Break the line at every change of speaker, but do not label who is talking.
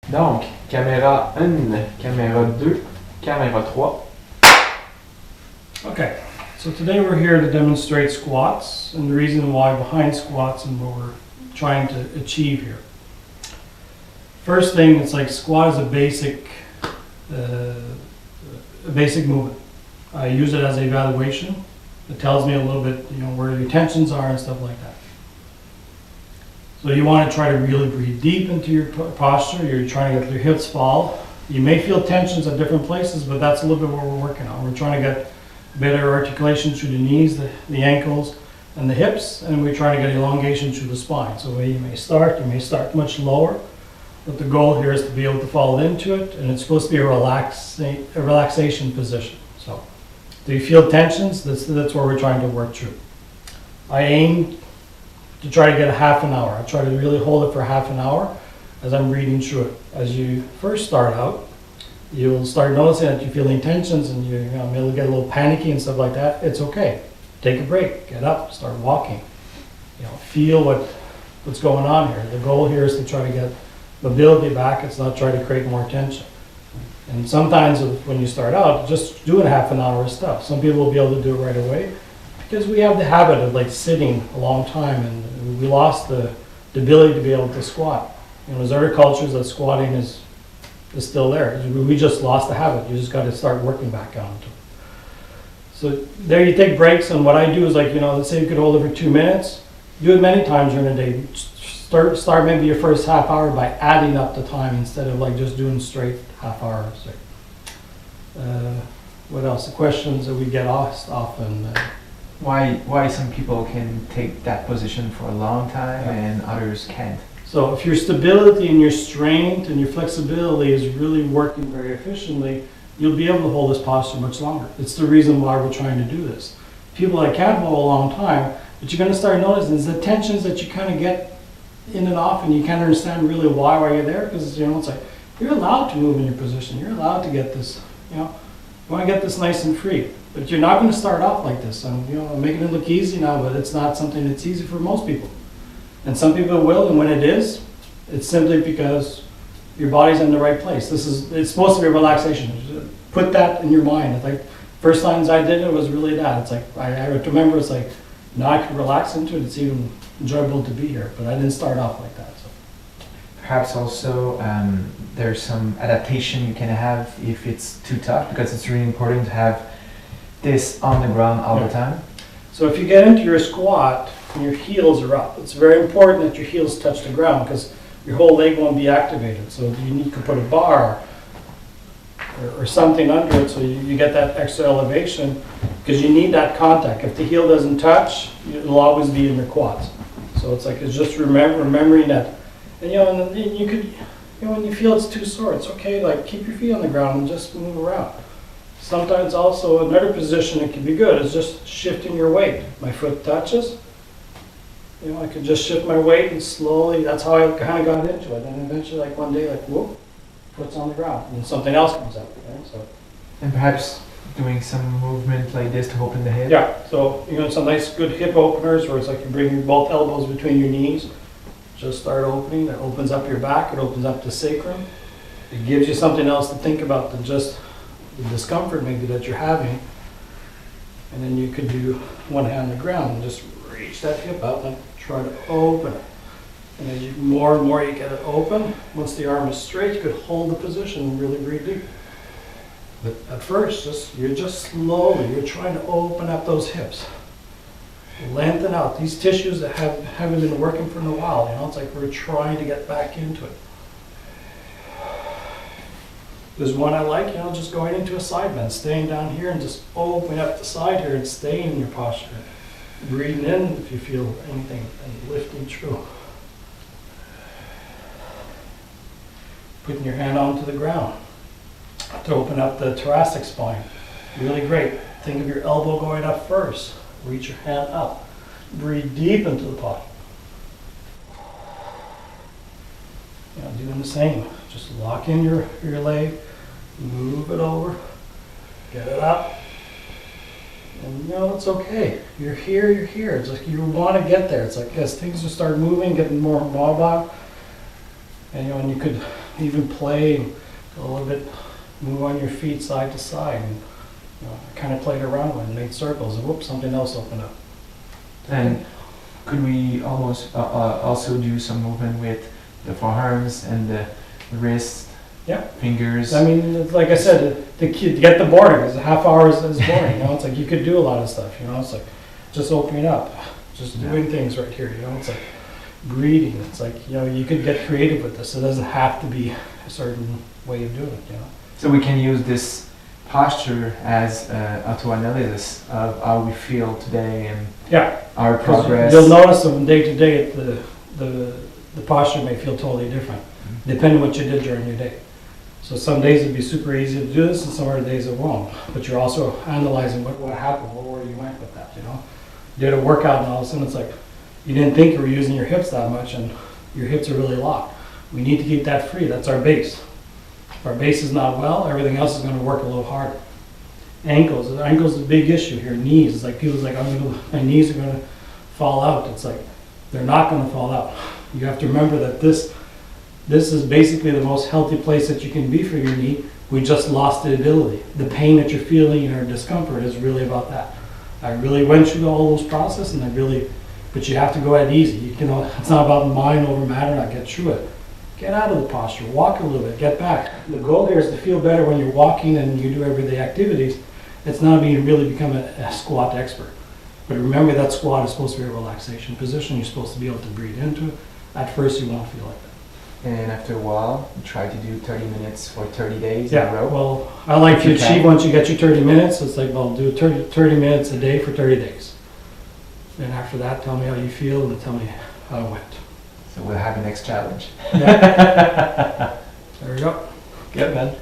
Donc, caméra 1, caméra 2, caméra 3.
Okay, so today we're here to demonstrate squats and the reason why behind squats and what we're trying to achieve here. First thing, it's like squat is a basic movement. I use it as an evaluation. It tells me a little bit, where your tensions are and stuff like that. So you want to try to really breathe deep into your posture. You're trying to get your hips fall. You may feel tensions at different places, but that's a little bit what we're working on. We're trying to get better articulation through the knees, the ankles, and the hips, and we're trying to get elongation through the spine. So you may start much lower, but the goal here is to be able to fall into it, and it's supposed to be a relaxation position. So do you feel tensions? That's where we're trying to work through. I aim to try to get a half an hour. I try to really hold it for half an hour as I'm reading through it. As you first start out, you'll start noticing that you're feeling tensions and you maybe get a little panicky and stuff like that. It's okay. Take a break, get up, start walking. Feel what's going on here. The goal here is to try to get mobility back. It's not try to create more tension. And sometimes when you start out, just doing half an hour is tough. Some people will be able to do it right away because we have the habit of sitting a long time and we lost the ability to be able to squat. There's other cultures that squatting is still there. We just lost the habit. You just got to start working back on it. So there you take breaks, and what I do is let's say you could hold it for 2 minutes. Do it many times during the day. Start maybe your first half hour by adding up the time instead of just doing straight half hour. What else? The questions that we get asked often.
Why some people can take that position for a long time and others can't?
So if your stability and your strength and your flexibility is really working very efficiently, you'll be able to hold this posture much longer. It's the reason why we're trying to do this. People that can't hold a long time, but you're going to start noticing is the tensions that you kind of get in and off, and you can't understand really why you're there, because it's like you're allowed to move in your position. You're allowed to get this, you want to get this nice and free. But you're not going to start off like this. I'm making it look easy now, but it's not something that's easy for most people. And some people will, and when it is, it's simply because your body's in the right place. It's supposed to be a relaxation. Put that in your mind. It's like first times I did it was really that. It's like I remember it's like now I can relax into it. It's even enjoyable to be here. But I didn't start off like that. So.
Perhaps also there's some adaptation you can have if it's too tough, because it's really important to have this on the ground all the time.
So if you get into your squat and your heels are up, it's very important that your heels touch the ground because your whole leg won't be activated. So you need to put a bar or something under it so you get that extra elevation, because you need that contact. If the heel doesn't touch, it'll always be in your quads. So it's just remembering that. And and you could, when you feel it's too sore, it's okay. Keep your feet on the ground and just move around. Sometimes also another position that can be good is just shifting your weight. My foot touches. I could just shift my weight and slowly. That's how I kind of got into it. And eventually, one day, whoop, foot's on the ground, and something else comes up.
And perhaps doing some movement like this to open the hip.
Yeah. So some nice good hip openers where it's like you bring your both elbows between your knees. Just start opening. That opens up your back. It opens up the sacrum. It gives you something else to think about than just the discomfort maybe that you're having. And then you could do one hand on the ground and just reach that hip out and try to open it. And as more and more you get it open, once the arm is straight, you could hold the position and really breathe deep. But at first, you're slowly trying to open up those hips. Lengthen out these tissues that haven't been working for a while. It's like we're trying to get back into it. There's one I like, just going into a side bend, staying down here and just opening up the side here and staying in your posture. Breathing in if you feel anything and lifting through. Putting your hand onto the ground to open up the thoracic spine. Really great. Think of your elbow going up first. Reach your hand up. Breathe deep into the body. Doing the same. Just lock in your leg, move it over, get it up. And it's okay. You're here. It's like you want to get there. It's like as things just start moving, getting more mobile, and you could even play a little bit, move on your feet side to side, and I kind of played around with it and made circles, and whoops, something else opened up.
And could we almost also do some movement with the forearms and the wrists,
Yeah.
fingers?
I mean, it's like I said, to get the boring, because a half hour is boring, you know, it's like you could do a lot of stuff, you know, it's like just opening up, just doing things right here, you know, it's like breathing, it's like, you know, you could get creative with this, it doesn't have to be a certain way of doing it, you know.
So we can use this posture as auto-analysis of how we feel today and
Yeah.
our
'Cause
progress.
you'll notice from day to day, the posture may feel totally different, depending on what you did during your day. So some days it'd be super easy to do this, and some other days it won't. But you're also analyzing what happened, where you went with that, you know? You did a workout and all of a sudden it's like, you didn't think you were using your hips that much and your hips are really locked. We need to keep that free, that's our base. If our base is not well, everything else is gonna work a little harder. Ankles is a big issue here. Knees, it's like people's like, my knees are gonna fall out. It's like, they're not gonna fall out. You have to remember that this is basically the most healthy place that you can be for your knee. We just lost the ability. The pain that you're feeling or discomfort is really about that. I really went through all those processes, and but you have to go at it easy. You know, it's not about mind over matter, not get through it. Get out of the posture, walk a little bit, get back. The goal there is to feel better when you're walking and you do everyday activities. It's not really become a squat expert. But remember that squat is supposed to be a relaxation position. You're supposed to be able to breathe into it. At first you won't feel like that.
And after a while, you try to do 30 minutes for 30 days in a
Yeah,
row.
well, I like to
You
achieve
can.
once you get your 30 minutes, it's like, well, do 30 minutes a day for 30 days. And after that, tell me how you feel and tell me how it went.
So we'll have a next challenge.
There we go.
Good, man.